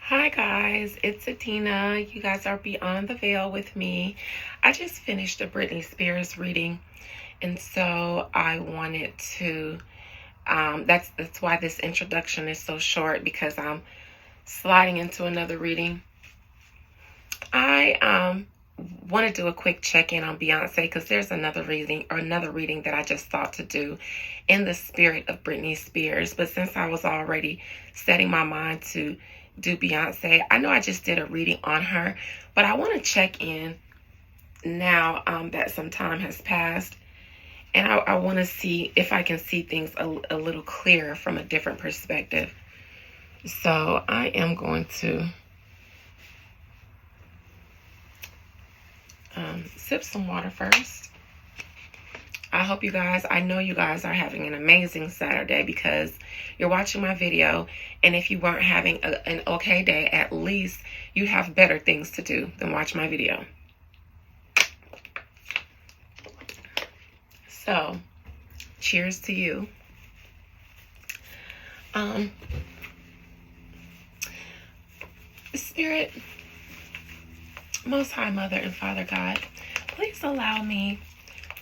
Hi guys, it's Adina. You guys are Beyond the Veil with me. I just finished a Britney Spears reading, and so I wanted to. That's why this introduction is so short because I'm sliding into another reading. I want to do a quick check-in on Beyonce because there's another reading that I just thought to do in the spirit of Britney Spears. But since I was already setting my mind to do Beyonce, I know I just did a reading on her, but I want to check in now that some time has passed, and I want to see if I can see things a little clearer from a different perspective. So I am going to sip some water first. I know you guys are having an amazing Saturday because you're watching my video. And if you weren't having an okay day, at least you have better things to do than watch my video. So, cheers to you. Spirit, Most High Mother and Father God, please allow me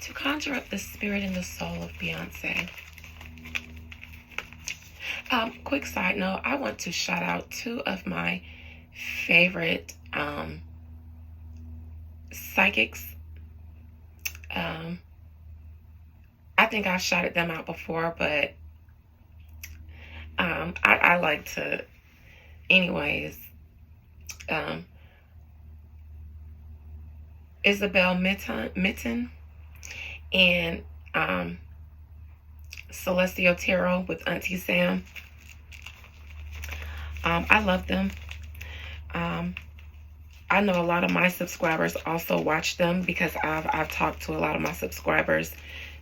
to conjure up the spirit and the soul of Beyonce. Quick side note, I want to shout out two of my favorite psychics. I think I've shouted them out before, but I like to, anyways. Isabel Mitten and Celestial Tarot with Auntie Sam. I love them. I know a lot of my subscribers also watch them because I've talked to a lot of my subscribers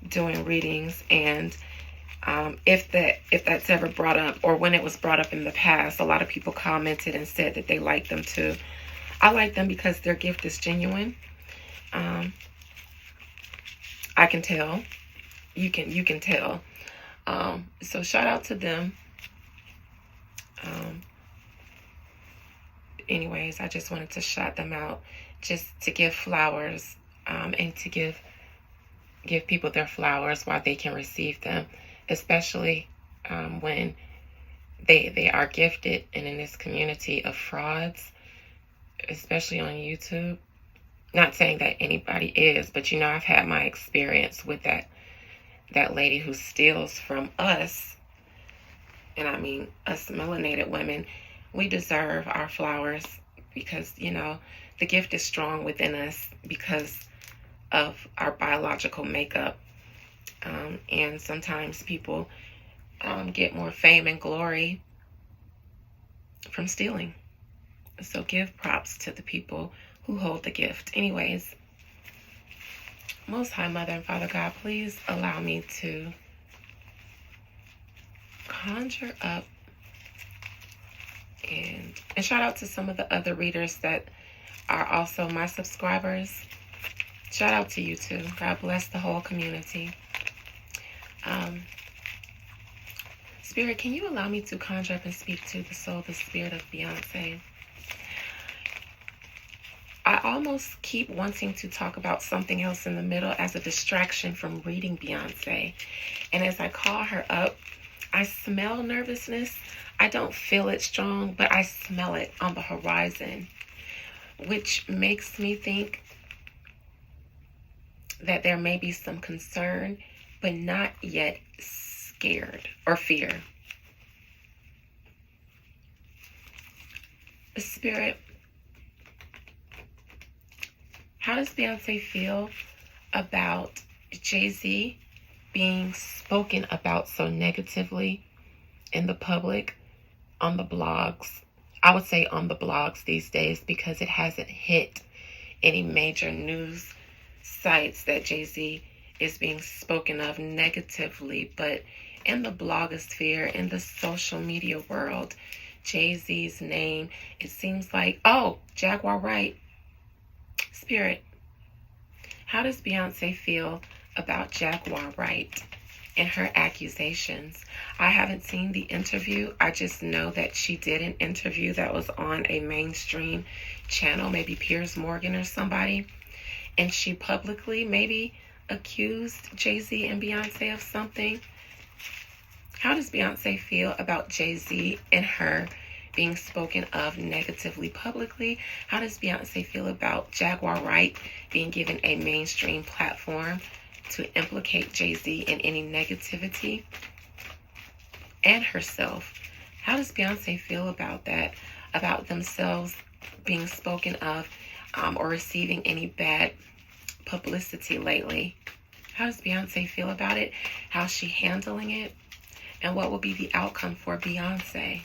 doing readings, and if that's ever brought up, or when it was brought up in the past, a lot of people commented and said that they like them too. I like them because their gift is genuine. I can tell. You can tell. So shout out to them. Anyways, I just wanted to shout them out, just to give flowers, and to give people their flowers while they can receive them, especially when they are gifted and in this community of frauds, especially on YouTube. Not saying that anybody is, but I've had my experience with that lady who steals from us. And I mean, us melanated women, we deserve our flowers because, the gift is strong within us because of our biological makeup. And sometimes people get more fame and glory from stealing. So give props to the people who hold the gift. Anyways, Most High Mother and Father God, please allow me to conjure up and shout out to some of the other readers that are also my subscribers. Shout out to you too. God bless the whole community. Spirit, can you allow me to conjure up and speak to the soul, the spirit of Beyonce? I almost keep wanting to talk about something else in the middle as a distraction from reading Beyonce. And as I call her up, I smell nervousness. I don't feel it strong, but I smell it on the horizon, which makes me think that there may be some concern, but not yet scared or fear. Spirit, how does Beyonce feel about Jay-Z being spoken about so negatively in the public, on the blogs? I would say on the blogs these days because it hasn't hit any major news sites that Jay-Z is being spoken of negatively, but in the blogosphere, in the social media world, Jay-Z's name, it seems like, Jaguar Wright. Spirit, how does Beyonce feel about Jaguar Wright? and her accusations. I haven't seen the interview. I just know that she did an interview that was on a mainstream channel, maybe Piers Morgan or somebody, and she publicly maybe accused Jay-Z and Beyonce of something. How does Beyonce feel about Jay-Z and her being spoken of negatively publicly? How does Beyonce feel about Jaguar Wright being given a mainstream platform to implicate Jay-Z in any negativity? And herself. How does Beyonce feel about that? About themselves being spoken of or receiving any bad publicity lately? How does Beyonce feel about it? How's she handling it? And what will be the outcome for Beyonce?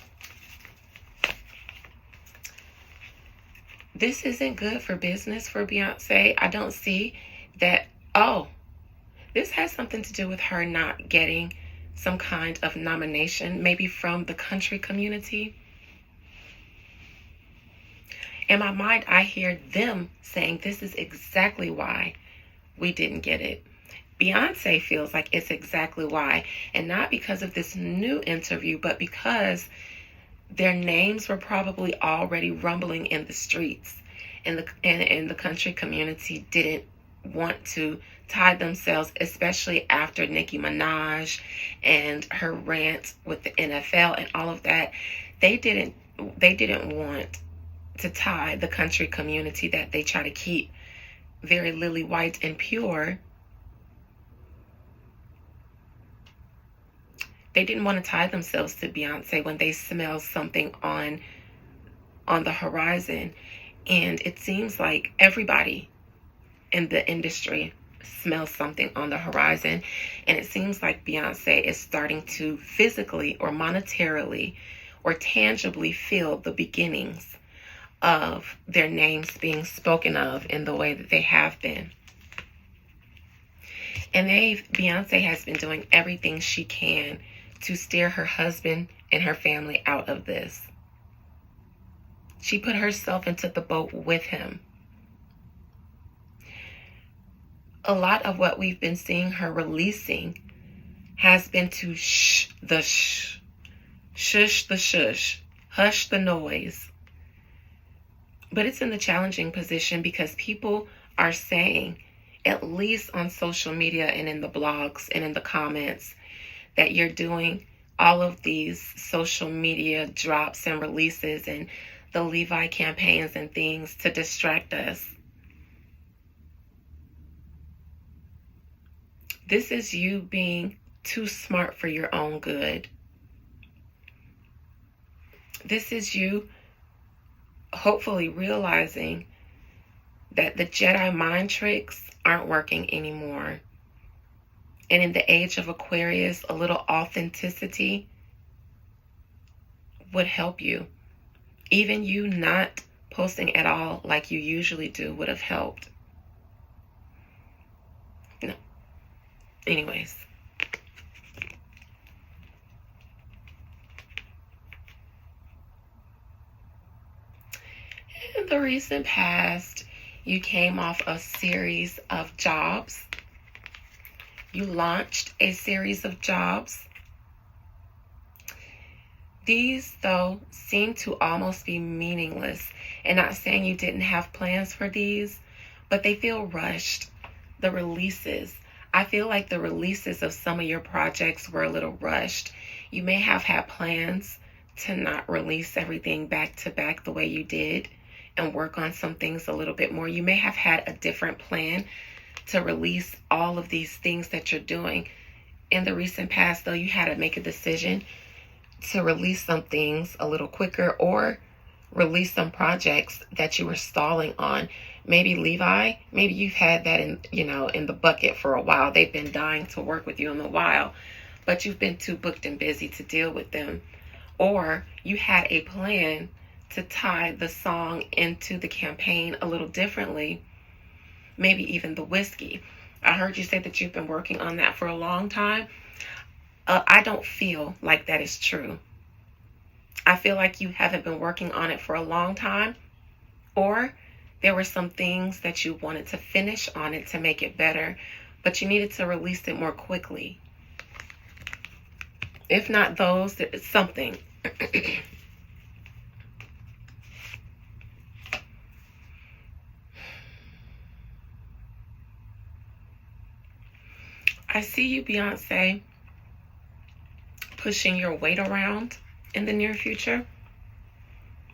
This isn't good for business for Beyonce. I don't see that, this has something to do with her not getting some kind of nomination, maybe from the country community. In my mind, I hear them saying this is exactly why we didn't get it. Beyonce feels like it's exactly why, and not because of this new interview, but because their names were probably already rumbling in the streets, and the country community didn't want to tie themselves, especially after Nicki Minaj and her rant with the NFL and all of that. They didn't want to tie the country community that they try to keep very lily white and pure. They didn't want to tie themselves to Beyonce when they smell something on the horizon. And it seems like everybody in the industry smells something on the horizon. And it seems like Beyonce is starting to physically or monetarily or tangibly feel the beginnings of their names being spoken of in the way that they have been. And Beyonce has been doing everything she can to steer her husband and her family out of this. She put herself into the boat with him. A lot of what we've been seeing her releasing has been to shush the shush, hush the noise. But it's in the challenging position because people are saying, at least on social media and in the blogs and in the comments, that you're doing all of these social media drops and releases and the Levi campaigns and things to distract us. This is you being too smart for your own good. This is you hopefully realizing that the Jedi mind tricks aren't working anymore. And in the age of Aquarius, a little authenticity would help you. Even you not posting at all like you usually do would have helped. No. Anyways. In the recent past, you came off a series of jobs. You launched a series of jobs. These, though, seem to almost be meaningless. And not saying you didn't have plans for these, but they feel rushed. The releases. I feel like the releases of some of your projects were a little rushed. You may have had plans to not release everything back to back the way you did and work on some things a little bit more. You may have had a different plan to release all of these things that you're doing. In the recent past, though, you had to make a decision to release some things a little quicker or release some projects that you were stalling on. Maybe Levi, maybe you've had that in the bucket for a while. They've been dying to work with you in a while, but you've been too booked and busy to deal with them. Or you had a plan to tie the song into the campaign a little differently, maybe even the whiskey. I heard you say that you've been working on that for a long time. I don't feel like that is true. I feel like you haven't been working on it for a long time, or there were some things that you wanted to finish on it to make it better, but you needed to release it more quickly. If not those, it's something. I see you, Beyonce, pushing your weight around in the near future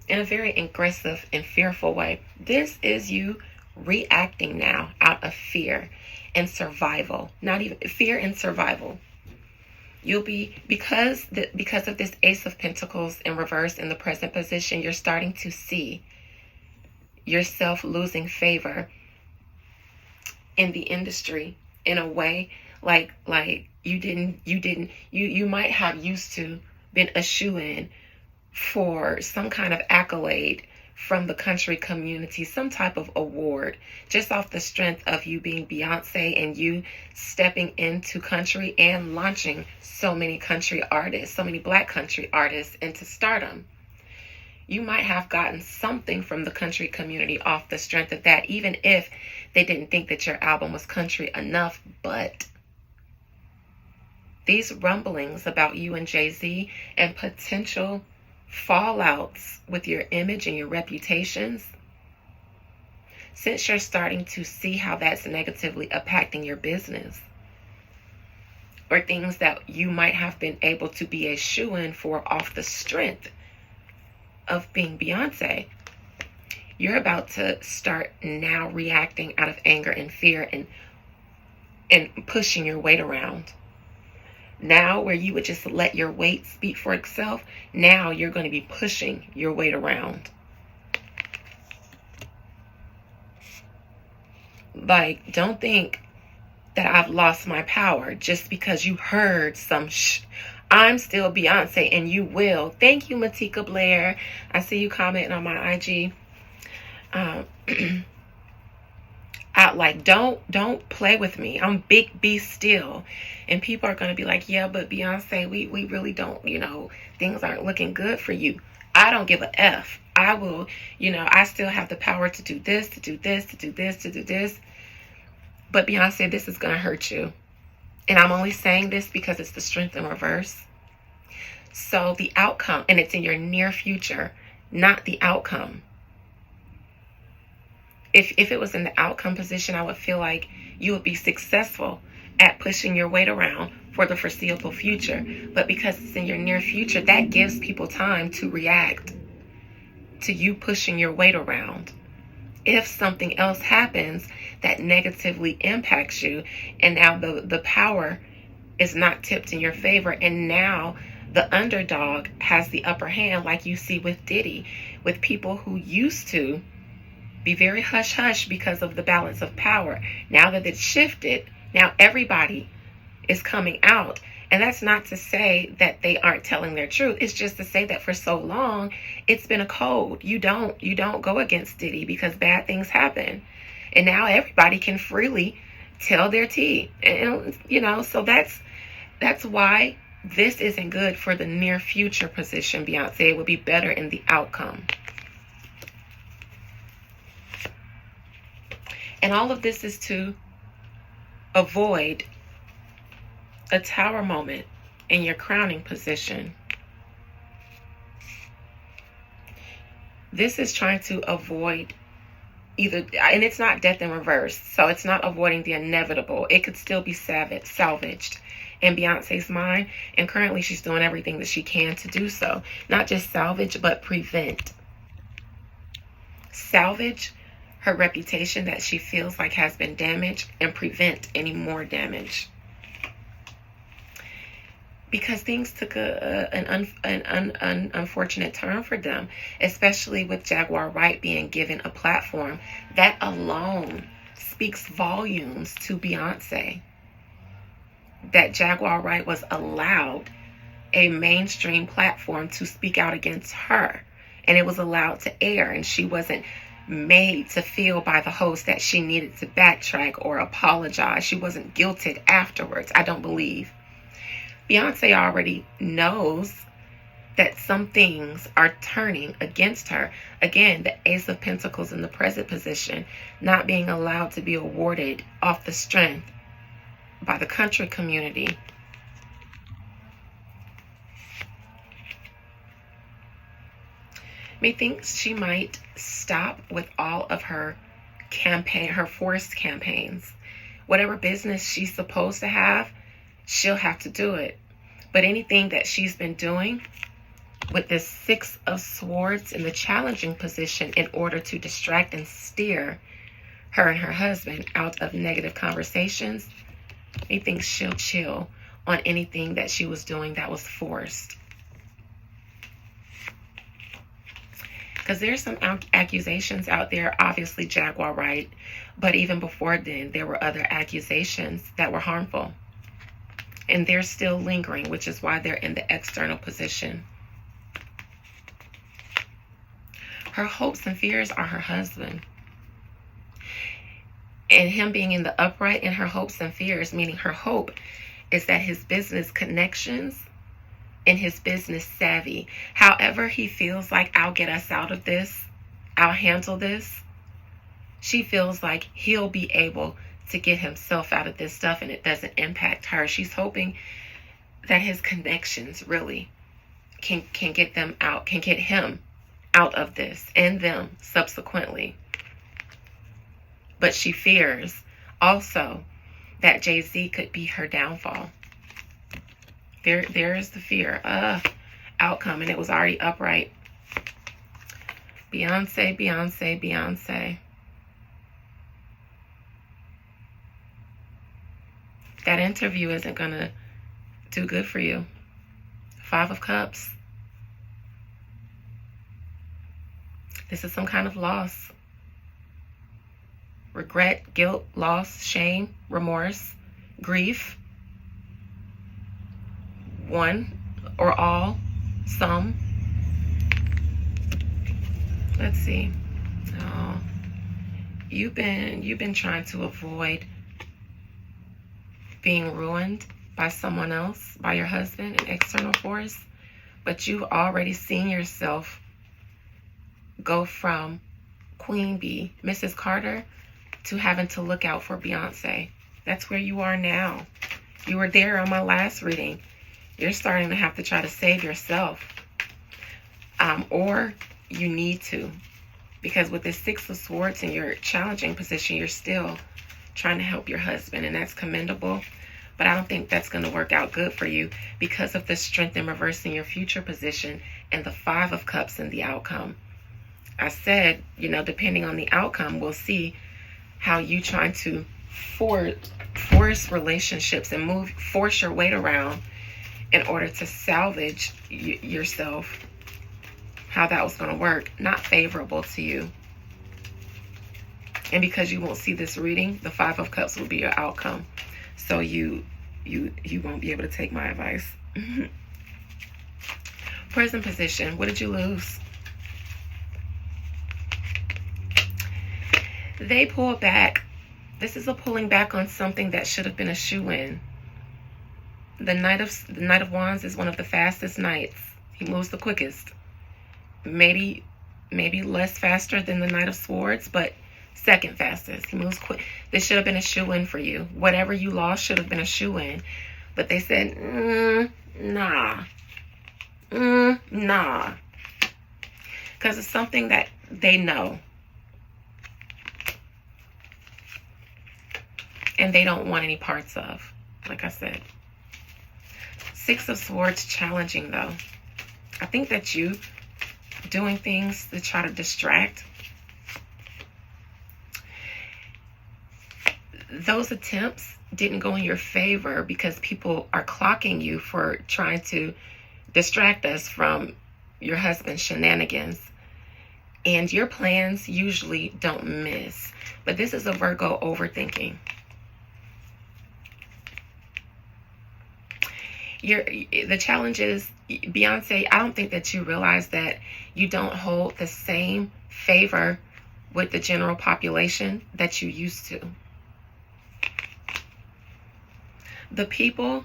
in a very aggressive and fearful way. This is you reacting now out of fear and survival. Not even fear and survival. You'll be, because of this Ace of Pentacles in reverse in the present position, you're starting to see yourself losing favor in the industry in a way like you might have used to been a shoo-in for some kind of accolade from the country community, some type of award, just off the strength of you being Beyonce and you stepping into country and launching so many country artists, so many Black country artists into stardom. You might have gotten something from the country community off the strength of that, even if they didn't think that your album was country enough. But these rumblings about you and Jay-Z and potential fallouts with your image and your reputations, since you're starting to see how that's negatively impacting your business, or things that you might have been able to be a shoo-in for off the strength of being Beyonce, you're about to start now reacting out of anger and fear and pushing your weight around. Now, where you would just let your weight speak for itself, now you're going to be pushing your weight around. Like, don't think that I've lost my power just because you heard some I'm still Beyonce and you will. Thank you, Matika Blair. I see you commenting on my IG. Like, don't play with me. I'm Big B still. And people are going to be like, yeah, but Beyonce, we really don't, things aren't looking good for you. I don't give a F. I will, I still have the power to do this, to do this, to do this, to do this. But Beyonce, this is going to hurt you. And I'm only saying this because it's the strength in reverse. So the outcome, and it's in your near future, not the outcome. If it was in the outcome position, I would feel like you would be successful at pushing your weight around for the foreseeable future. But because it's in your near future, that gives people time to react to you pushing your weight around. If something else happens that negatively impacts you, and now the power is not tipped in your favor, and now the underdog has the upper hand, like you see with Diddy, with people who used to be very hush-hush because of the balance of power. Now that it's shifted, now everybody is coming out. And that's not to say that they aren't telling their truth. It's just to say that for so long, it's been a code. You don't go against Diddy because bad things happen. And now everybody can freely tell their tea. And, so that's why this isn't good for the near future position, Beyonce. It would be better in the outcome. And all of this is to avoid a tower moment in your crowning position. This is trying to avoid either, and it's not death in reverse, so it's not avoiding the inevitable. It could still be salvaged in Beyonce's mind, and currently she's doing everything that she can to do so. Not just salvage, but prevent. Salvage her reputation that she feels like has been damaged, and prevent any more damage. Because things took an unfortunate turn for them, especially with Jaguar Wright being given a platform. That alone speaks volumes to Beyonce. That Jaguar Wright was allowed a mainstream platform to speak out against her, and it was allowed to air, and she wasn't made to feel by the host that she needed to backtrack or apologize. She wasn't guilted afterwards, I don't believe. Beyonce already knows that some things are turning against her. Again, the Ace of Pentacles in the present position, not being allowed to be awarded off the strength by the country community. Methinks she might stop with all of her forced campaigns. Whatever business she's supposed to have, she'll have to do it. But anything that she's been doing with this Six of Swords in the challenging position in order to distract and steer her and her husband out of negative conversations, he thinks she'll chill on anything that she was doing that was forced. Because there's some accusations out there, obviously Jaguar, right? But even before then, there were other accusations that were harmful. And they're still lingering, which is why they're in the external position. Her hopes and fears are her husband. And him being in the upright in her hopes and fears, meaning her hope is that his business connections and his business savvy, however he feels like, I'll get us out of this, I'll handle this, she feels like he'll be able to get himself out of this stuff and it doesn't impact her. She's hoping that his connections really can get them out, can get him out of this and them subsequently. But she fears also that Jay-Z could be her downfall. There is the fear outcome, and it was already upright. Beyonce, Beyonce, Beyonce. That interview isn't going to do good for you. Five of Cups. This is some kind of loss. Regret, guilt, loss, shame, remorse, grief. One or all, some. Let's see. Oh, you've been trying to avoid being ruined by someone else, by your husband, an external force, but you've already seen yourself go from Queen Bee, Mrs. Carter, to having to look out for Beyonce. That's where you are now. You were there on my last reading. You're starting to have to try to save yourself. Or you need to. Because with this Six of Swords in your challenging position, you're still trying to help your husband, and that's commendable. But I don't think that's going to work out good for you because of the Strength in reverse in your future position and the Five of Cups in the outcome. I said, depending on the outcome, we'll see how you trying to force relationships and force your weight around in order to salvage yourself, how that was going to work. Not favorable to you. And because you won't see this reading, the Five of Cups will be your outcome. So you won't be able to take my advice. Present position. What did you lose? They pull back. This is a pulling back on something that should have been a shoe-in. The Knight of Wands is one of the fastest knights. He moves the quickest. Maybe less faster than the Knight of Swords, but second fastest. He moves quick. This should have been a shoe-in for you. Whatever you lost should have been a shoe-in. But they said, nah. Nah. Because it's something that they know. And they don't want any parts of, like I said. Six of Swords challenging, though. I think that you doing things to try to distract. Those attempts didn't go in your favor because people are clocking you for trying to distract us from your husband's shenanigans. And your plans usually don't miss. But this is a Virgo overthinking. The challenge is, Beyonce, I don't think that you realize that you don't hold the same favor with the general population that you used to. The people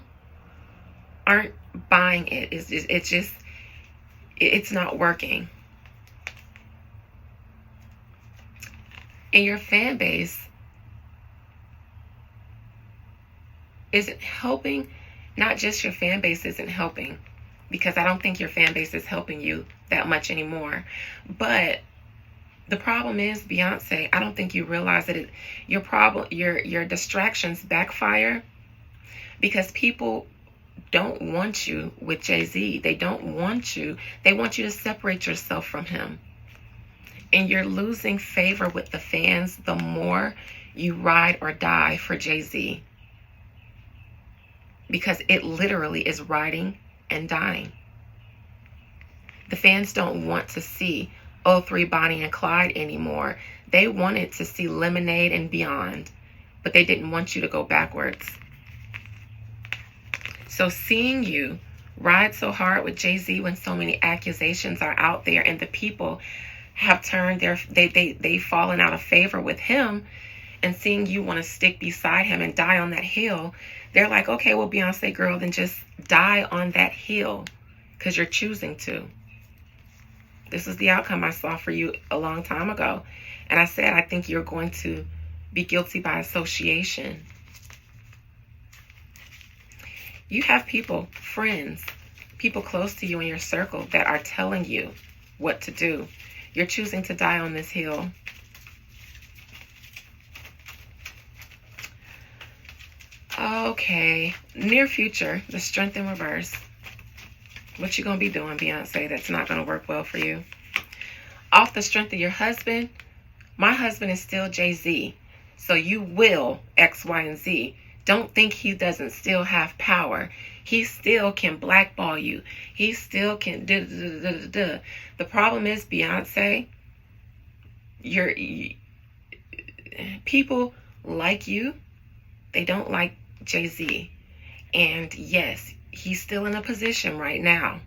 aren't buying it. It's not working. And your fan base isn't helping. Not just your fan base isn't helping. because I don't think your fan base is helping you that much anymore. But the problem is, Beyonce, I don't think you realize that your distractions backfire because people don't want you with Jay-Z. They don't want you. They want you to separate yourself from him. And you're losing favor with the fans the more you ride or die for Jay-Z. Because it literally is riding and dying. The fans don't want to see O3 Bonnie and Clyde anymore. They wanted to see Lemonade and Beyond, but they didn't want you to go backwards. So seeing you ride so hard with Jay-Z when so many accusations are out there and the people have turned they've fallen out of favor with him, and seeing you want to stick beside him and die on that hill, they're like, okay, well, Beyonce girl, then just die on that hill because you're choosing to. This is the outcome I saw for you a long time ago. And I said, I think you're going to be guilty by association. You have people, friends, people close to you in your circle that are telling you what to do. You're choosing to die on this hill. Okay, near future, the strength in reverse. What you gonna be doing, Beyonce, that's not gonna work well for you? Off the strength of your husband, my husband is still Jay-Z. So you will X, Y, and Z. Don't think he doesn't still have power. He still can blackball you. He still can The problem is, Beyonce, people like you. They don't like Jay-Z. And yes, he's still in a position right now.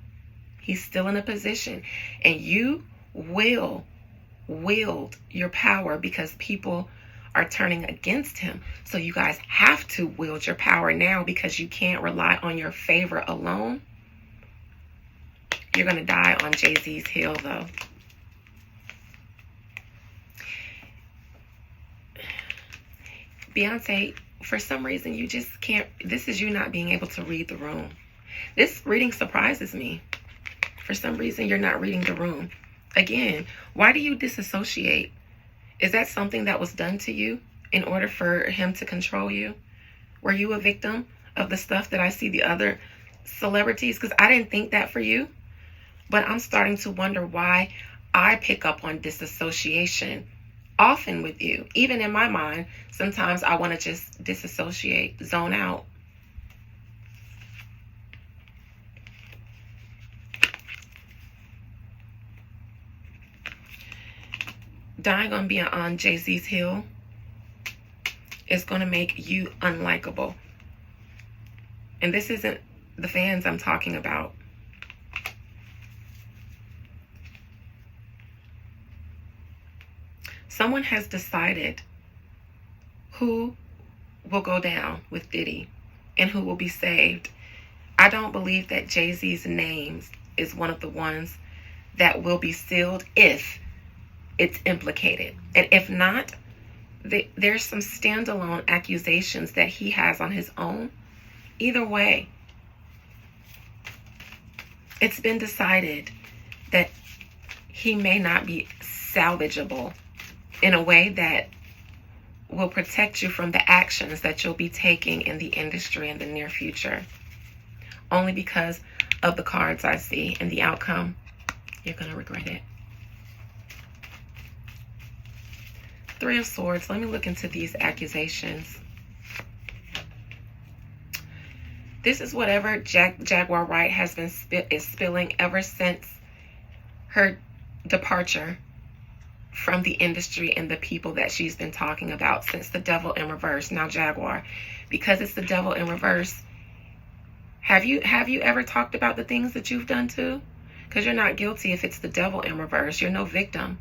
He's still in a position. And you will wield your power because people are turning against him. So you guys have to wield your power now because you can't rely on your favor alone. You're going to die on Jay-Z's hill, though. Beyonce, for some reason, you just can't. This is you not being able to read the room. This reading surprises me. For some reason, you're not reading the room. Again, why do you disassociate? Is that something that was done to you in order for him to control you? Were you a victim of the stuff that I see the other celebrities? Because I didn't think that for you. But I'm starting to wonder why I pick up on disassociation often with you. Even in my mind, sometimes I want to just disassociate, zone out. Dying on Jay-Z's hill is going to make you unlikable. And this isn't the fans I'm talking about. Someone has decided who will go down with Diddy and who will be saved. I don't believe that Jay-Z's name is one of the ones that will be sealed if it's implicated. And if not, there's some standalone accusations that he has on his own. Either way, it's been decided that he may not be salvageable in a way that will protect you from the actions that you'll be taking in the industry in the near future. Only because of the cards I see and the outcome, you're going to regret it. Three of Swords. Let me look into these accusations. This is whatever Jaguar Wright has been spilling ever since her departure from the industry and the people that she's been talking about since the Devil in Reverse. Now, Jaguar, because it's the Devil in Reverse, have you ever talked about the things that you've done too? Because you're not guilty if it's the Devil in Reverse. You're no victim.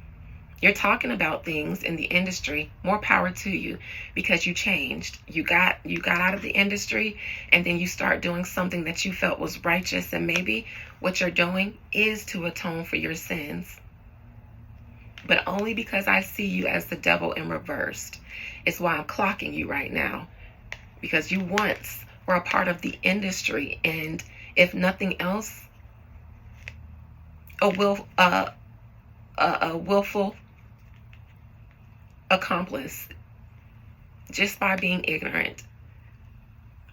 You're talking about things in the industry. More power to you, because you changed. You got out of the industry, and then you start doing something that you felt was righteous, and maybe what you're doing is to atone for your sins. But only because I see you as the Devil in Reverse. It's why I'm clocking you right now. Because you once were a part of the industry, and if nothing else, a willful accomplice just by being ignorant.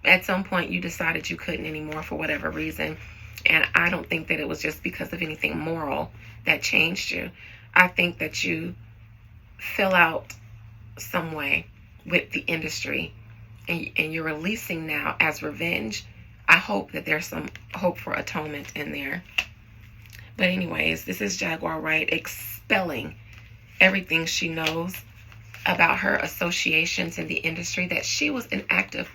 At some point, you decided you couldn't anymore for whatever reason. And I don't think that it was just because of anything moral that changed you. I think that you fell out some way with the industry, and you're releasing now as revenge. I hope that there's some hope for atonement in there. But anyways, this is Jaguar Wright expelling everything she knows about her associations in the industry that she was an active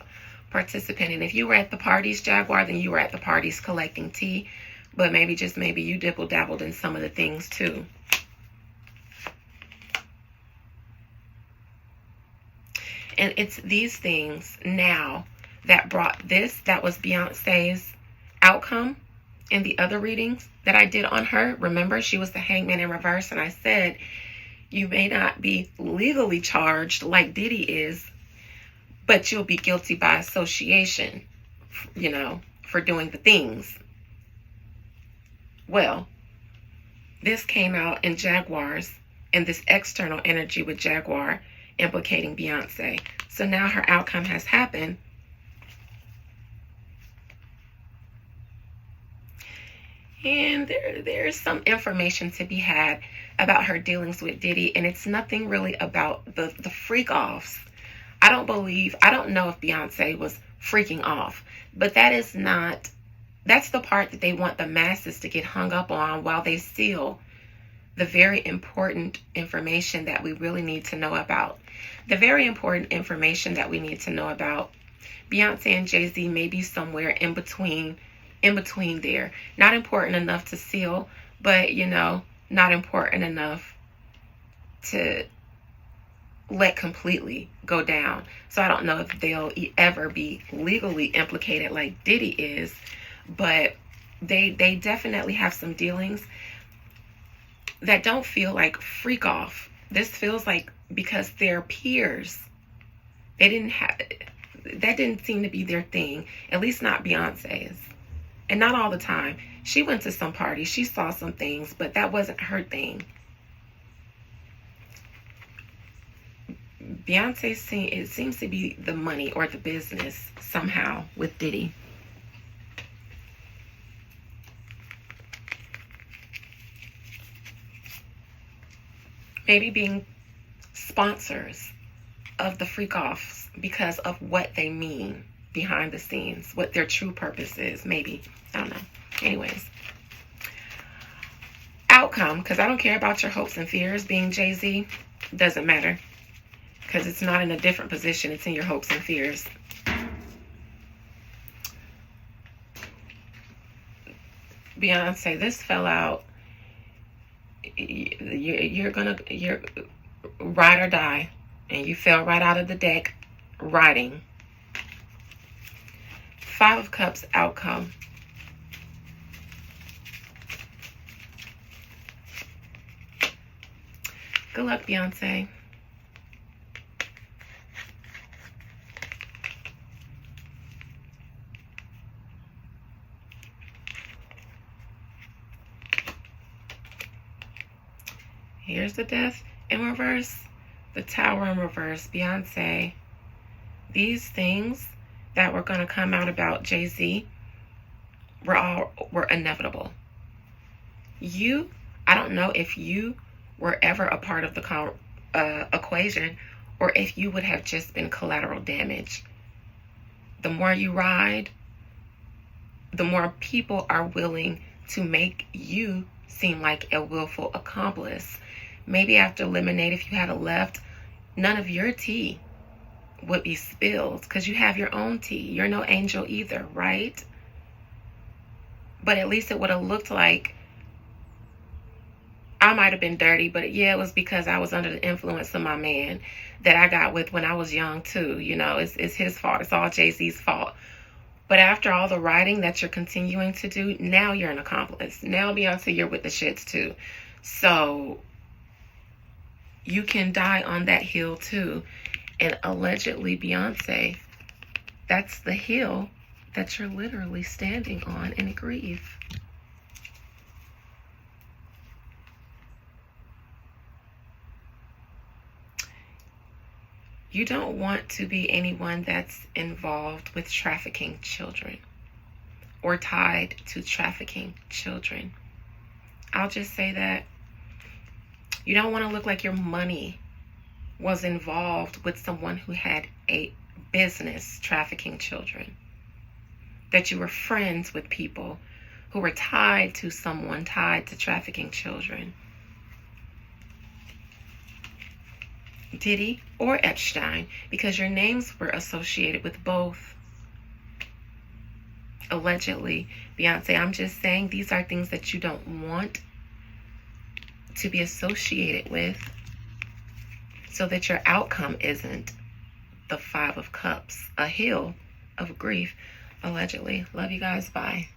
participant in. If you were at the parties, Jaguar, then you were at the parties collecting tea. But maybe, just maybe, you dibble-dabbled in some of the things too. And it's these things now that brought this. That was Beyonce's outcome in the other readings that I did on her. Remember, she was the hangman in reverse. And I said, you may not be legally charged like Diddy is, but you'll be guilty by association, for doing the things. Well, this came out in Jaguars, and this external energy with Jaguar implicating Beyonce. So now her outcome has happened. And there's some information to be had about her dealings with Diddy, and it's nothing really about the freak-offs. I don't know if Beyonce was freaking off, but that's the part that they want the masses to get hung up on while they steal the very important information that we really need to know about. The very important information that we need to know about. Beyonce and Jay-Z may be somewhere in between there. Not important enough to seal, but, not important enough to let completely go down. So I don't know if they'll ever be legally implicated like Diddy is, but they definitely have some dealings that don't feel like freak off. This feels like because they're peers. That didn't seem to be their thing, at least not Beyonce's. And not all the time. She went to some parties, she saw some things, but that wasn't her thing. Beyonce, it seems to be the money or the business somehow with Diddy. Maybe being sponsors of the freak-offs because of what they mean behind the scenes, what their true purpose is, maybe. I don't know. Anyways. Outcome, because I don't care about your hopes and fears being Jay-Z. Doesn't matter. Because it's not in a different position. It's in your hopes and fears. Beyonce, this fell out. You're ride or die. And you fell right out of the deck riding. 5 of Cups outcome. Good luck, Beyonce. Here's the Death in reverse, the Tower in reverse. Beyonce, these things that were going to come out about Jay-Z were inevitable. I don't know if you were ever a part of the equation, or if you would have just been collateral damage. The more you ride, the more people are willing to make you seem like a willful accomplice. Maybe after Lemonade, if you had left, none of your tea would be spilled because you have your own tea. You're no angel either, right? But at least it would have looked like I might have been dirty, but yeah, it was because I was under the influence of my man that I got with when I was young too. It's his fault. It's all Jay-Z's fault. But after all the writing that you're continuing to do, now you're an accomplice. Now, Beyonce, you're with the shits too. So you can die on that hill too. And allegedly, Beyonce, that's the hill that you're literally standing on in grief. You don't want to be anyone that's involved with trafficking children or tied to trafficking children. I'll just say that. You don't want to look like your money was involved with someone who had a business trafficking children. That you were friends with people who were tied to someone tied to trafficking children. Diddy or Epstein, because your names were associated with both. Allegedly, Beyonce, I'm just saying these are things that you don't want to be associated with, so that your outcome isn't the 5 of Cups, a hill of grief. Allegedly. Love you guys. Bye.